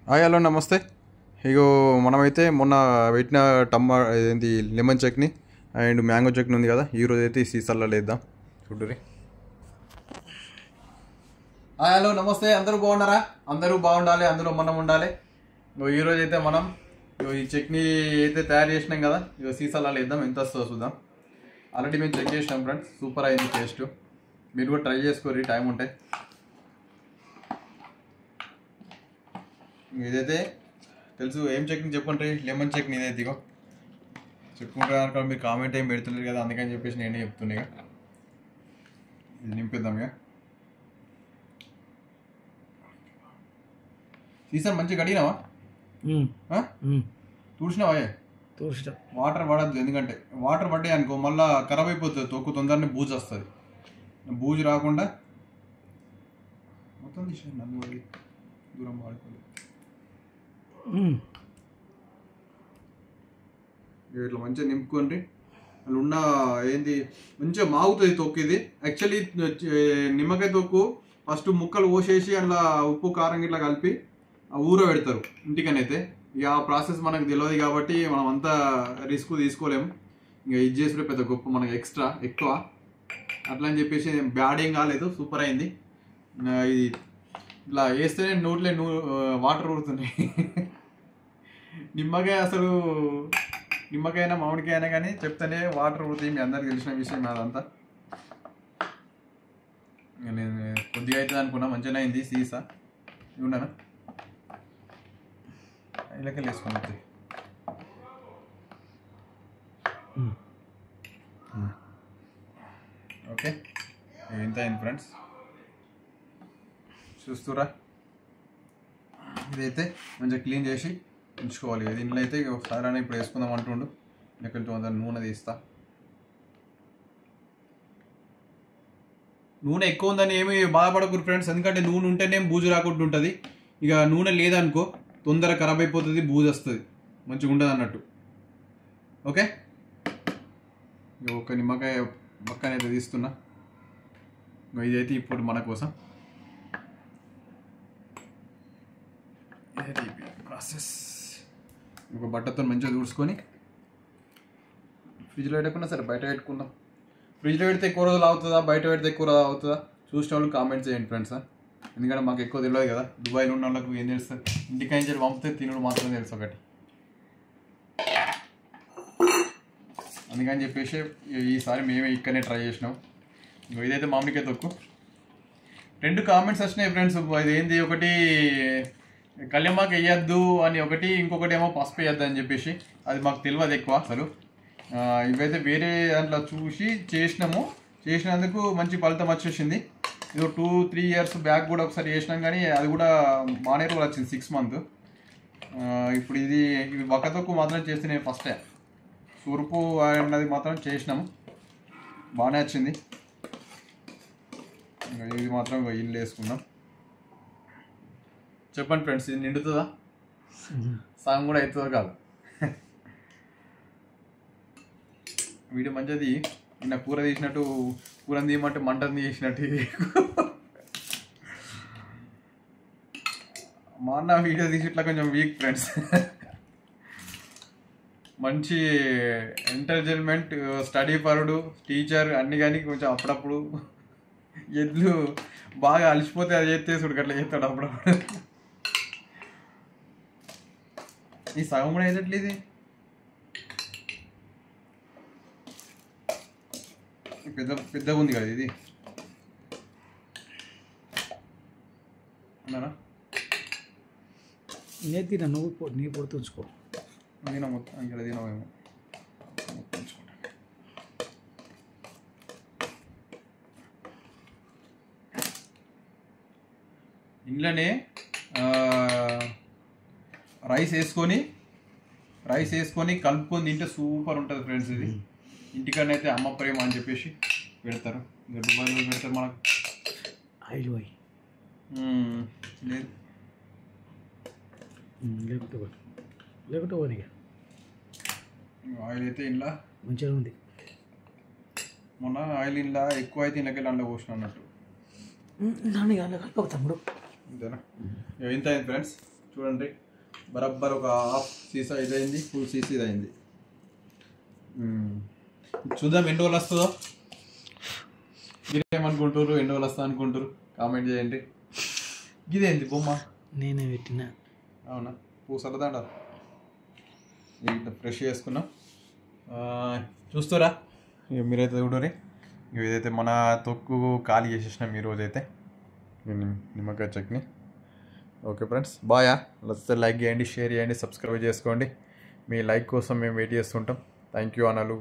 Hi hello నమస్తే. ఇగో మనమైతే మొన్న పెట్టిన ఏంటి lemon chutney and mango chutney ఉంది కదా, ఈరోజు అయితే ఈ సీసాల్లో వేద్దాం. చూడురి. హాయ్ హలో నమస్తే. అందరూ బాగున్నారా? అందరూ బాగుండాలి, అందులో మనం ఉండాలి. ఈరోజు అయితే మనం ఈ చట్నీ అయితే తయారు చేసినాం కదా, ఇగో సీసాలలో వేద్దాం. ఎంత వస్తుందో చూద్దాం. ఆల్రెడీ మేము చెక్ చేసినాం ఫ్రెండ్స్, సూపర్ అయింది టేస్ట్. మీరు కూడా ట్రై చేసుకోర్రి టైం ఉంటే. ఇదైతే తెలుసు ఏం చట్నీ చెప్పండి, లెమన్ చట్నీ ఇదైతే. ఇగో చెప్పుకుంటారు, మీరు కామెంట్ ఏం పెడుతున్నారు కదా, అందుకని చెప్పేసి నేనే చెప్తున్నా. ఇక ఇది నింపిద్దాం. ఇక సీసాను మంచిగా కడిగినావా? చూసినావా? చూసిన. వాటర్ పడద్దు, ఎందుకంటే వాటర్ పడ్డాయి అనుకో మళ్ళీ ఖరాబ్ అయిపోతుంది, తొక్కు తొందరనే బూజు వస్తుంది. బూజు రాకుండా మొత్తం తీసి నన్ను పడి దూరం వాడుకోలేదు. ఇట్లా మంచిగా నింపుకోండి. అలా ఉన్న ఏంది మంచిగా మాగుతుంది తొక్కు. ఇది యాక్చువల్లీ నిమ్మకాయ తొక్కు ఫస్ట్ ముక్కలు పోసేసి అందులో ఉప్పు కారం ఇట్లా కలిపి ఊర పెడతారు ఇంటికనైతే. ఇక ఆ ప్రాసెస్ మనకు తెలియదు కాబట్టి మనం అంతా రిస్క్ తీసుకోలేము. ఇంకా ఇది చేసుకుంటే పెద్ద గొప్ప, మనకు ఎక్స్ట్రా ఎక్కువ అట్లా అని చెప్పేసి బ్యాడ్ ఏం కాలేదు, సూపర్ అయింది. ఇది ఇట్లా వేస్తేనే నోట్లో వాటర్ ఊరుతున్నాయి. నిమ్మకాయ అసలు నిమ్మకాయ అయినా మామిడికాయ అయినా కానీ చెప్తానే వాటర్ ఊరుతాయి, మీ అందరికి తెలిసిన విషయం అదంతా. నేను కొద్దిగా అవుతుంది అనుకున్నా, మంచిగానే అయింది సీసా. ఉండనా ఇళ్ళకెళ్ళి వేసుకొని వస్తాయి. ఓకే, ఎంత అయింది ఫ్రెండ్స్ చూస్తురా. ఇదైతే మంచిగా క్లీన్ చేసి ఉంచుకోవాలి. దీంట్లో అయితే ఒకసారి ఇప్పుడు వేసుకుందాం అంటుండు. కొంచెం నూనె తీస్తా. నూనె ఎక్కువ ఉందని ఏమి బాధపడకూడదు ఫ్రెండ్స్, ఎందుకంటే నూనె ఉంటేనే బూజు రాకుండా ఉంటుంది. ఇక నూనె లేదనుకో తొందర ఖరాబ్ అయిపోతుంది, బూజు వస్తుంది, మంచిగా ఉండదు అన్నట్టు. ఓకే, ఇక ఒక నిమ్మకాయ పక్కనైతే తీస్తున్నా. ఇదైతే ఇప్పుడు మన కోసం ప్రాసెస్. ఒక బట్టతో మంచిగా దూడ్చుకొని ఫ్రిడ్జ్లో పెట్టకుండా సరే బయట పెట్టుకుందాం. ఫ్రిడ్జ్లో పెడితే ఎక్కువ రోజులు అవుతుందా, బయట పెడితే ఎక్కువ రోజులు అవుతుందా చూసిన వాళ్ళు కామెంట్ చేయండి ఫ్రెండ్స్. ఎందుకంటే మాకు ఎక్కువ తెలియదు కదా, దుబాయ్లో ఉన్న వాళ్ళకు ఏం తెలుస్తుంది, ఇంటికాంచి పంపితే తినడం మాత్రం తెలుసు ఒకటి. అందుకని చెప్పేసి ఈసారి మేమే ఇక్కడనే ట్రై చేసినాం. ఇదైతే మామిడికాయ తొక్కు. 2 కామెంట్స్ వచ్చినాయి ఫ్రెండ్స్. ఇది ఏంది, ఒకటి కళ్యామాకు వేయద్దు అని ఒకటి, ఇంకొకటి ఏమో పసుపు వేయద్దు అని చెప్పేసి. అది మాకు తెలియదు ఎక్కువ అసలు. ఇవైతే వేరే దాంట్లో చూసి చేసినందుకు మంచి ఫలితం వచ్చేసింది. ఇది 2-3 years బ్యాక్ కూడా ఒకసారి చేసినాం, కానీ అది కూడా బాగానే రోజులు వచ్చింది, 6 months. ఇప్పుడు ఇది వక్కతొక్కు మాత్రం చేస్తే నేను ఫస్ట్ టైం సూర్పు అన్నది మాత్రం చేసినాము, బాగానే వచ్చింది. ఇది మాత్రం ఇల్లు వేసుకున్నాం. చెప్పండి ఫ్రెండ్స్, ఇది నిండుతుందా, సగం కూడా అవుతుందో కాదు. వీడియో మంచిది. నిన్న కూర తీసినట్టు కూరని తీయమంటే మంటని తీసినట్టు. మా అన్న వీడియో తీసి ఇట్లా కొంచెం వీక్ ఫ్రెండ్స్. మంచి ఎంటర్టైన్మెంట్, స్టడీ పరుడు, టీచర్ అన్ని కానీ కొంచెం అప్పుడప్పుడు ఎడ్లు బాగా అలసిపోతే అది చేస్తే చూడు అట్లా చేస్తాడు అప్పుడప్పుడు. ఈ సగం కూడా వేయట్లేదు. పెద్దగా ఉంది కదా ఇది, అన్నారా? నేను తిన్నా, నువ్వు నీ పొడి తుంచుకో. తిన మొత్తం ఇక్కడ తినవేమో. ఇంట్లోనే రైస్ వేసుకొని కలుపుకొని తింటే సూపర్ ఉంటుంది ఫ్రెండ్స్. ఇది ఇంటికన్నా అయితే అమ్మ ప్రేమ అని చెప్పేసి పెడతారు. ఇంకా దుబాయ్లో పెడతారు మనకు. ఆయిల్ పోయి లేదు లేకుంటే పోనీ. ఆయిల్ అయితే ఇంట్లో మంచిగా ఉంది. మొన్న ఆయిల్ ఇంట్లో ఎక్కువ అయితే ఇంట్లోకి అందులో పోసిన అన్నట్టు. దాన్ని కలిపి తమ్ముడు అంతేనా? ఎంత అయింది ఫ్రెండ్స్ చూడండి బరబ్బర్ ఒక హాఫ్ సీసా ఇదైంది, ఫుల్ సీసా ఇదైంది. చూద్దాం ఎన్ని రోజులు వస్తుందో. మీరేమనుకుంటారు, ఎన్ని రోజులు వస్తా అనుకుంటారు కామెంట్ చేయండి. ఇదేంది బొమ్మ? నేనే పెట్టినా. అవునా, పూసలదండ ఇట్లా ఫ్రెష్ చేసుకున్నాం. చూస్తారా ఇక మీరైతే చూడరి. ఇదైతే మన తొక్కు ఖాళీ చేసేసినాం ఈరోజైతే నిమ్మకాయ చట్నీ. Okay friends, బాయా. నచ్చితే లైక్ చేయండి, షేర్ చేయండి, సబ్స్క్రైబ్ చేసుకోండి. మీ లైక్ కోసం మేము వెయిట్ చేస్తుంటాం. థ్యాంక్ యూ అన్నలు.